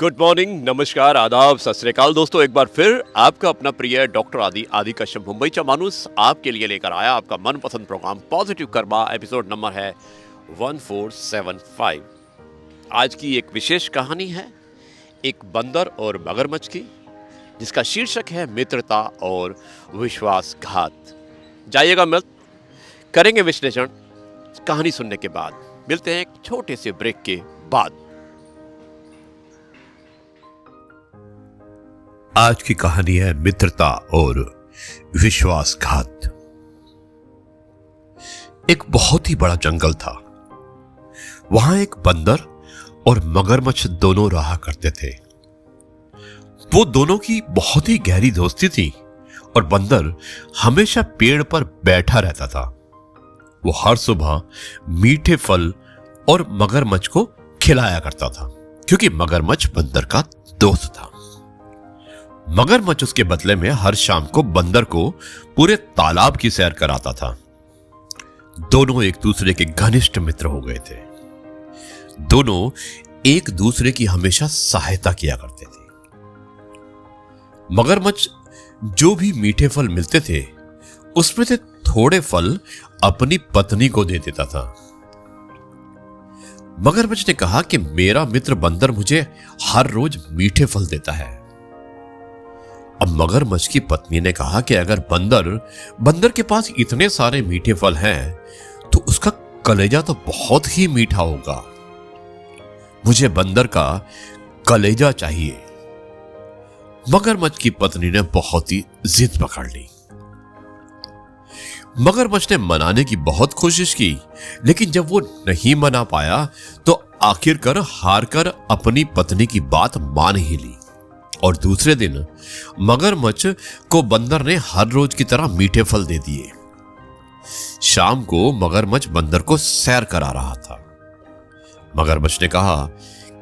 Good morning, नमस्कार, आदाब, सत श्री अकाल दोस्तों। एक बार फिर आपका अपना प्रिय डॉक्टर आदि कश्यप मुंबईचा माणूस आपके लिए लेकर आया आपका मनपसंद programme positive karma. Episode number है 1475। आज की एक विशेष कहानी है एक बंदर और मगरमच्छ की, जिसका शीर्षक है मित्रता और विश्वासघात। जाइएगा मत, करेंगे विश्लेषण कहानी सुनने के बाद। मिलते हैं एक छोटे से ब्रेक के बाद। आज की कहानी है मित्रता और विश्वासघात। एक बहुत ही बड़ा जंगल था। वहां एक बंदर और मगरमच्छ दोनों रहा करते थे। वो दोनों की बहुत ही गहरी दोस्ती थी और बंदर हमेशा पेड़ पर बैठा रहता था। वो हर सुबह मीठे फल और मगरमच्छ को खिलाया करता था, क्योंकि मगरमच्छ बंदर का दोस्त था। मगरमच्छ उसके बदले में हर शाम को बंदर को पूरे तालाब की सैर कराता था। दोनों एक दूसरे के घनिष्ठ मित्र हो गए थे। दोनों एक दूसरे की हमेशा सहायता किया करते थे। मगरमच्छ जो भी मीठे फल मिलते थे उसमें से थोड़े फल अपनी पत्नी को दे देता था। मगरमच्छ ने कहा कि मेरा मित्र बंदर मुझे हर रोज मीठे फल देता है। अब मगरमच्छ की पत्नी ने कहा कि अगर बंदर के पास इतने सारे मीठे फल हैं तो उसका कलेजा तो बहुत ही मीठा होगा। मुझे बंदर का कलेजा चाहिए। मगरमच्छ की पत्नी ने बहुत ही जिद पकड़ ली। मगरमच्छ ने मनाने की बहुत कोशिश की, लेकिन जब वो नहीं मना पाया तो आखिरकार हारकर अपनी पत्नी की बात मान ही ली। और दूसरे दिन मगरमच्छ को बंदर ने हर रोज की तरह मीठे फल दे दिए। शाम को मगरमच्छ बंदर को सैर करा रहा था। मगरमच्छ ने कहा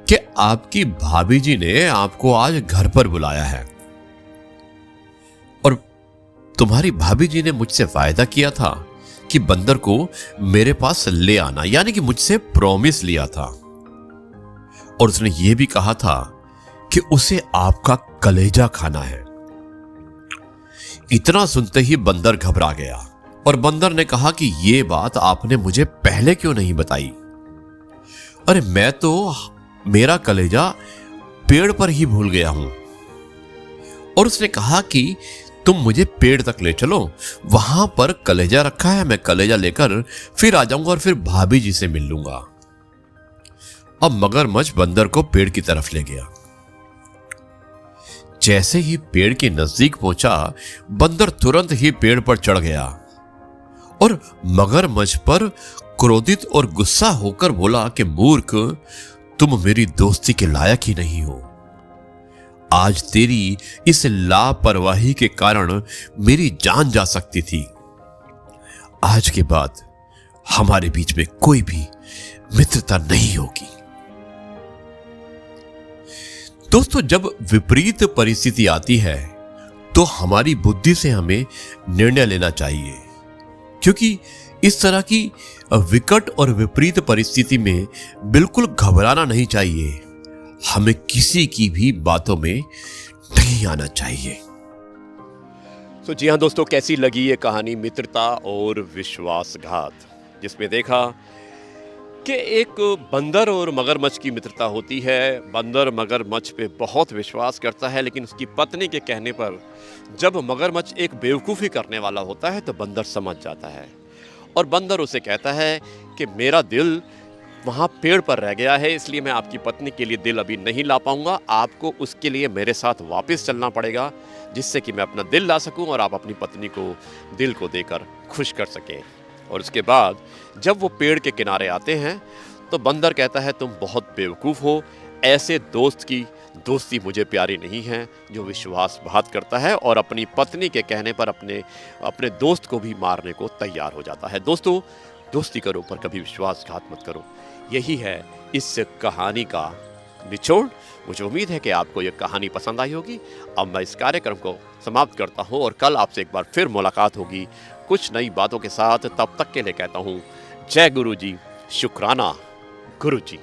कि आपकी भाभी जी ने आपको आज घर पर बुलाया है और तुम्हारी भाभी जी ने मुझसे वायदा किया था कि बंदर को मेरे पास ले आना, यानी कि मुझसे प्रॉमिस लिया था। और उसने यह भी कहा था कि उसे आपका कलेजा खाना है। इतना सुनते ही बंदर घबरा गया और बंदर ने कहा कि यह बात आपने मुझे पहले क्यों नहीं बताई? अरे मैं तो मेरा कलेजा पेड़ पर ही भूल गया हूं। और उसने कहा कि तुम मुझे पेड़ तक ले चलो, वहां पर कलेजा रखा है, मैं कलेजा लेकर फिर आ जाऊंगा और फिर भाभी जी से मिल लूंगा। अब मगरमच्छ बंदर को पेड़ की तरफ ले गया। जैसे ही पेड़ के नजदीक पहुंचा, बंदर तुरंत ही पेड़ पर चढ़ गया और मगरमच्छ पर क्रोधित और गुस्सा होकर बोला कि मूर्ख, तुम मेरी दोस्ती के लायक ही नहीं हो। आज तेरी इस लापरवाही के कारण मेरी जान जा सकती थी। आज के बाद हमारे बीच में कोई भी मित्रता नहीं होगी। दोस्तों, जब विपरीत परिस्थिति आती है तो हमारी बुद्धि से हमें निर्णय लेना चाहिए, क्योंकि इस तरह की विकट और विपरीत परिस्थिति में बिल्कुल घबराना नहीं चाहिए। हमें किसी की भी बातों में नहीं आना चाहिए। तो जी हाँ दोस्तों, कैसी लगी ये कहानी मित्रता और विश्वासघात, जिसमें देखा कि एक बंदर और मगरमच्छ की मित्रता होती है। बंदर मगरमच्छ पे बहुत विश्वास करता है, लेकिन उसकी पत्नी के कहने पर जब मगरमच्छ एक बेवकूफ़ी करने वाला होता है तो बंदर समझ जाता है और बंदर उसे कहता है कि मेरा दिल वहाँ पेड़ पर रह गया है, इसलिए मैं आपकी पत्नी के लिए दिल अभी नहीं ला पाऊंगा। आपको उसके लिए मेरे साथ वापस चलना पड़ेगा, जिससे कि मैं अपना दिल ला सकूं और आप अपनी पत्नी को दिल को देकर खुश कर सकें। और उसके बाद जब वो पेड़ के किनारे आते हैं तो बंदर कहता है, तुम बहुत बेवकूफ़ हो, ऐसे दोस्त की दोस्ती मुझे प्यारी नहीं है जो विश्वासघात करता है और अपनी पत्नी के कहने पर अपने दोस्त को भी मारने को तैयार हो जाता है। दोस्तों, दोस्ती करो पर कभी विश्वासघात मत करो। यही है इस कहानी का निचोड़। मुझे उम्मीद है कि आपको यह कहानी पसंद आई होगी। अब मैं इस कार्यक्रम को समाप्त करता हूँ और कल आपसे एक बार फिर मुलाकात होगी कुछ नई बातों के साथ। तब तक के लिए कहता हूँ जय गुरु जी, शुक्राना गुरु जी।